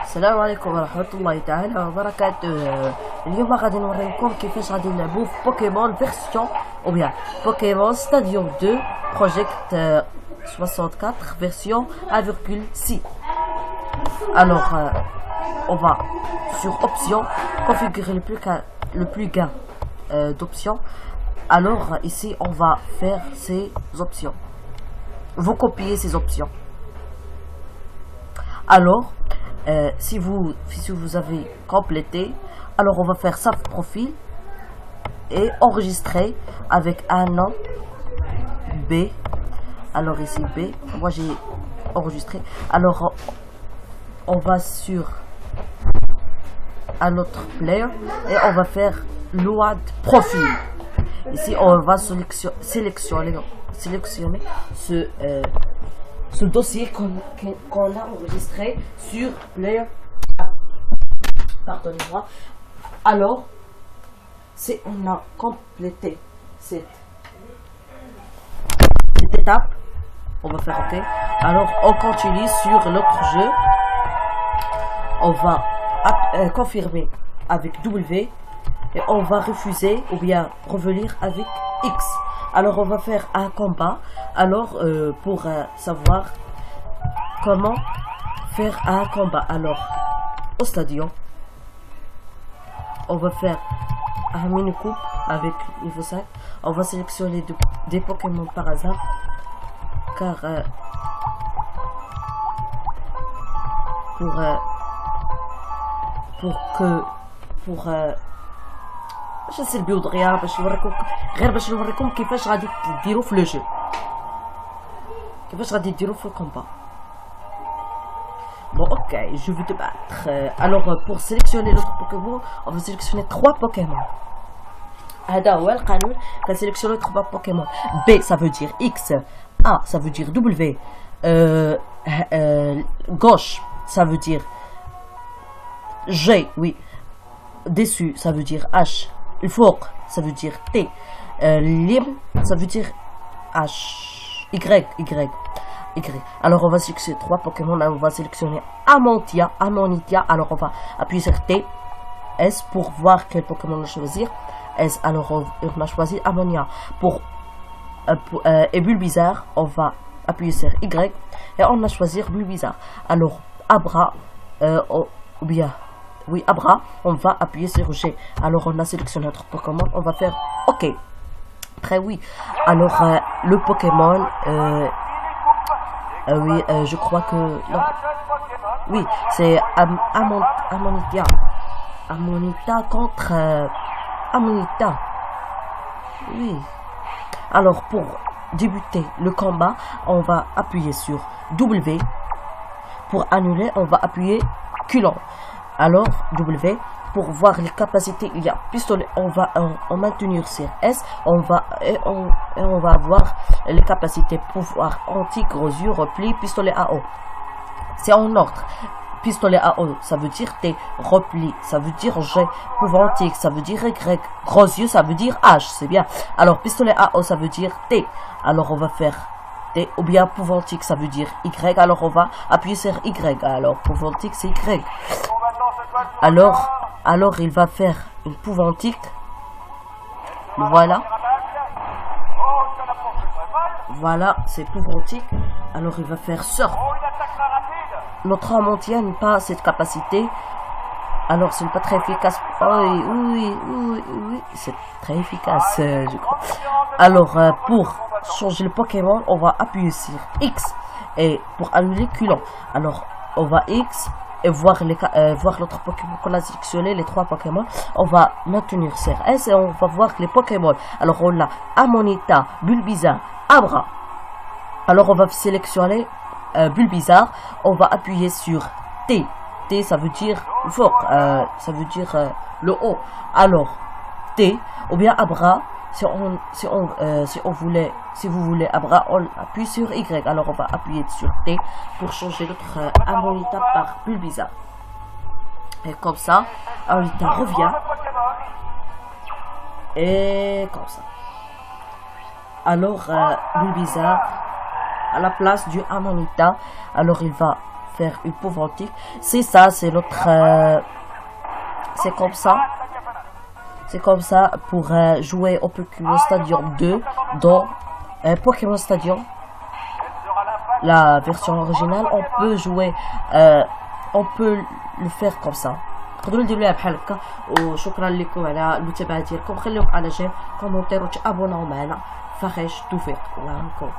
السلام عليكم ورحمة الله تعالى وبركاته. اليوم غادي نوريكم كيفاش غادي نلعبو في بوكيمون فيرسيون او bien بوكيمون ستاديوم 2 بروجيكت 64 version 1.6. Alors on va sur options configurer le plus gain d'options. Alors ici on va faire ces options, vous copiez ces options. Alors si vous avez complété, alors on va faire save profil et enregistrer avec un nom B. Alors ici B, moi j'ai enregistré. Alors on va sur un autre player et on va faire load profil. Ici on va sélectionner ce dossier qu'on a enregistré sur player. Pardonnez-moi. Alors si on a complété cette étape, on va faire OK. Alors on continue sur l'autre jeu. On va confirmer avec W et on va refuser ou bien revenir avec X. Alors on va faire un combat. Alors pour savoir comment faire un combat, alors au stadion on va faire un mini coupe avec niveau 5. On va sélectionner des Pokémon par hasard car je البيوض غير باش نوريكم كيفاش غادي ديروا في لو جو، كيفاش غادي ديروا في الكومبا. Bon ok, je vais te battre. Alors pour sélectionner l'autre Pokémon, on va sélectionner 3 Pokémon. هذا هو القانون. sélectionner 3 Pokémon. B ça veut dire X, A ça veut dire W, gauche ça veut dire G, oui. Dessus ça veut dire H. Le fort ça veut dire T. Libre ça veut dire H. Y. Alors on va sélectionner 3 Pokémon. On va sélectionner Amonita. Alors on va appuyer sur T, S pour voir quel Pokémon choisir. S, alors on a choisi Ammonia. Et Bulbizarre, on va appuyer sur Y et on a choisi Bulbizarre. Alors Abra, ou bien oui Abra, on va appuyer sur G. Alors on a sélectionné notre Pokémon, on va faire OK. Très oui. Alors le Pokémon oui, je crois que non. Oui, c'est Ammonita. Ammonita contre Ammonita. Oui. Alors pour débuter le combat, on va appuyer sur W. Pour annuler, on va appuyer Culon. Alors W. Pour voir les capacités, il y a pistolet, on va en maintenir sur S, on va voir les capacités pouvoir anti-grosure, repli, pistolet AO. C'est en ordre. Pistolet AO, ça veut dire T, repli, ça veut dire G, pouvoir antique, ça veut dire Y, gros yeux, ça veut dire H, c'est bien. Alors pistolet AO, ça veut dire T. Alors on va faire T, ou bien pouvoir antique, ça veut dire Y, alors on va appuyer sur Y. Alors pouvoir antique, c'est Y. Alors il va faire une pouvantique. Voilà, c'est pouvantique. Alors il va faire surf. Notre Amontia n'a pas cette capacité. Alors ce n'est pas très efficace. Oui, c'est très efficace, je crois. Alors pour changer le Pokémon, on va appuyer sur X. Et pour annuler Culon, alors on va X. Et voir l'autre Pokémon qu'on a sélectionné, les 3 Pokémon, on va maintenir sur S et on va voir les Pokémon. Alors on a Ammonita, Bulbizarre, Abra. Alors on va sélectionner Bulbizarre, on va appuyer sur T. T ça veut dire fort, ça veut dire le haut. Alors T ou bien Abra. Si vous voulez Abra, on appuie sur Y. Alors on va appuyer sur T pour changer notre Ammonita par Bulbizarre. Et comme ça, Ammonita revient. Et comme ça. Alors Bulbizarre à la place du Ammonita, alors il va faire une pauvre antique. C'est ça, c'est notre... c'est comme ça. C'est comme ça pour jouer au Pokémon Stadium 2 dans Pokémon Stadium. La version originale, on peut jouer, on peut le faire comme ça. تقدروا نديروا ليها بحال هكا. وشكرا لكم على المتابعه ديالكم. خليكم على جيم كومونتير وتابوناو معنا. فخيش توفيق. الله يعاونكم.